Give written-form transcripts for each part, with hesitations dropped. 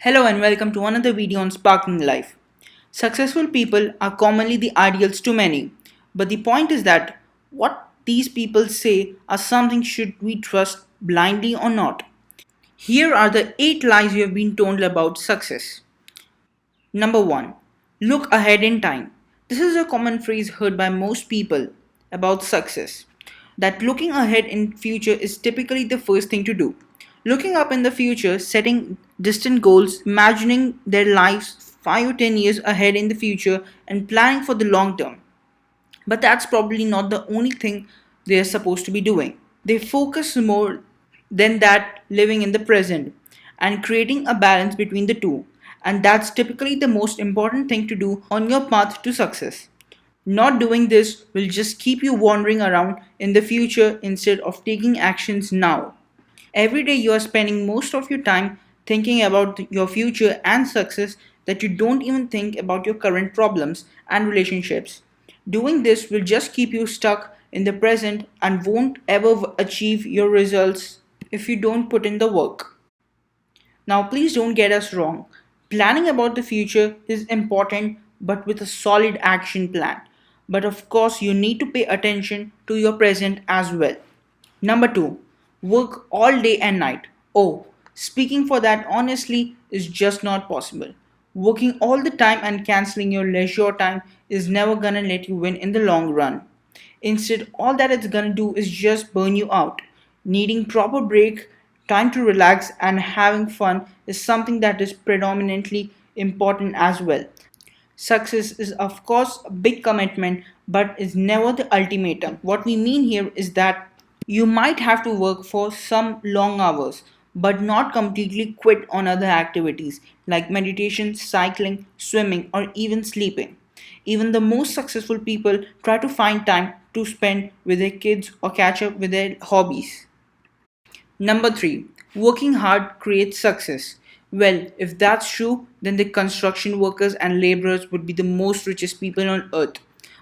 Hello and welcome to another video on Sparking Life. Successful people are commonly the ideals to many, but the point is that what these people say are something should we trust blindly or not. Here are the 8 lies you have been told about success. Number 1. Look ahead in time. This is a common phrase heard by most people about success. That looking ahead in future is typically the first thing to do. Looking up in the future, setting distant goals, imagining their lives 5 or 10 years ahead in the future and planning for the long term. But that's probably not the only thing they are supposed to be doing. They focus more than that living in the present and creating a balance between the two. And that's typically the most important thing to do on your path to success. Not doing this will just keep you wandering around in the future instead of taking actions now. Every day you are spending most of your time thinking about your future and success that you don't even think about your current problems and relationships. Doing this will just keep you stuck in the present and won't ever achieve your results if you don't put in the work. Now, please don't get us wrong. Planning about the future is important, but with a solid action plan. But of course, you need to pay attention to your present as well. Number 2, work all day and night. Oh, speaking for that honestly is just not possible. Working all the time and canceling your leisure time is never gonna let you win in the long run. Instead, all that it's gonna do is just burn you out. Needing proper break, time to relax, and having fun is something that is predominantly important as well. Success is, of course, a big commitment, but is never the ultimatum. What we mean here is that you might have to work for some long hours, but not completely quit on other activities like meditation, cycling, swimming, or even sleeping. Even the most successful people try to find time to spend with their kids or catch up with their hobbies. Number 3, working hard creates success. Well, if that's true, then the construction workers and laborers would be the most richest people on earth.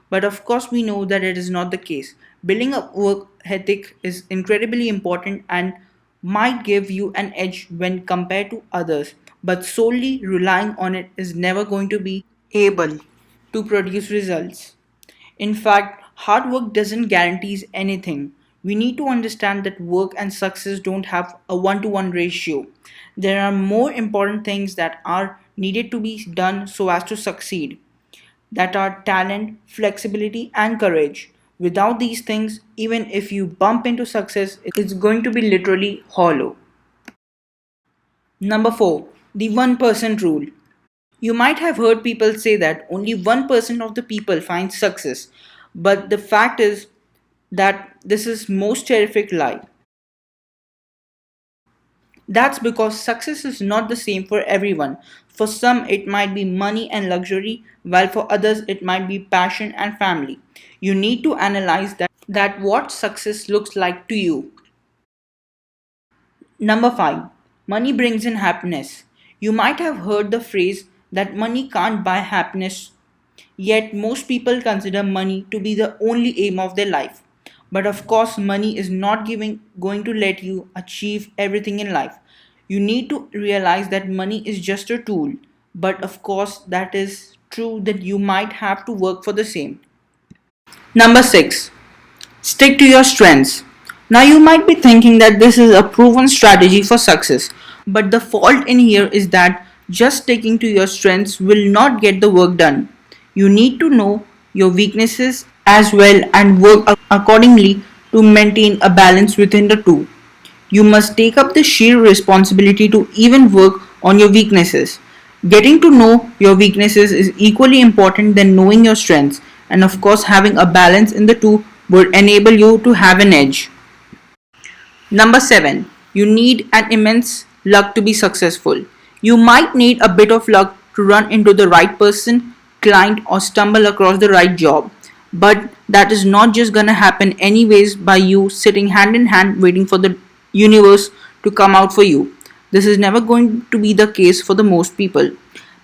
But of course, we know that it is not the case. Building a work ethic is incredibly important and might give you an edge when compared to others, but solely relying on it is never going to be able to produce results. In fact, hard work doesn't guarantee anything. We need to understand that work and success don't have a 1 to 1 ratio. There are more important things that are needed to be done so as to succeed. That are talent, flexibility, and courage. Without these things, even if you bump into success, it's going to be literally hollow. Number 4, the 1% rule. You might have heard people say that only 1% of the people find success, but the fact is that this is most terrific lie. That's because success is not the same for everyone. For some, it might be money and luxury, while for others, it might be passion and family. You need to analyze that what success looks like to you. Number 5, money brings in happiness. You might have heard the phrase that money can't buy happiness, yet most people consider money to be the only aim of their life. But of course, money is not going to let you achieve everything in life. You need to realize that money is just a tool, but of course, that is true that you might have to work for the same. Number 6, stick to your strengths. Now, you might be thinking that this is a proven strategy for success, but the fault in here is that just sticking to your strengths will not get the work done. You need to know your weaknesses as well and work accordingly to maintain a balance within the two. You must take up the sheer responsibility to even work on your weaknesses. Getting to know your weaknesses is equally important than knowing your strengths, and of course, having a balance in the two would enable you to have an edge. Number 7, you need an immense luck to be successful. You might need a bit of luck to run into the right person, client, or stumble across the right job. But that is not just gonna happen anyways by you sitting hand in hand waiting for the universe to come out for you. This is never going to be the case for the most people.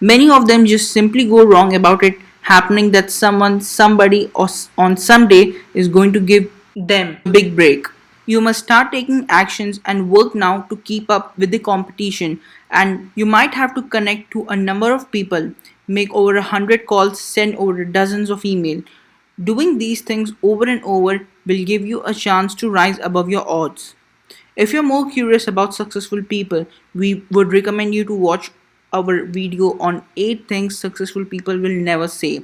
Many of them just simply go wrong about it happening that someone, somebody, or on some day is going to give them a big break. You must start taking actions and work now to keep up with the competition And you might have to connect to a number of people, make over 100 calls, send over dozens of emails. Doing these things over and over will give you a chance to rise above your odds. If you're more curious about successful people, we would recommend you to watch our video on 8 things successful people will never say.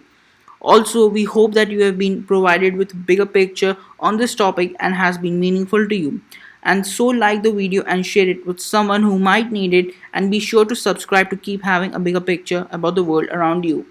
Also, we hope that you have been provided with bigger picture on this topic and has been meaningful to you. And so like the video and share it with someone who might need it, and be sure to subscribe to keep having a bigger picture about the world around you.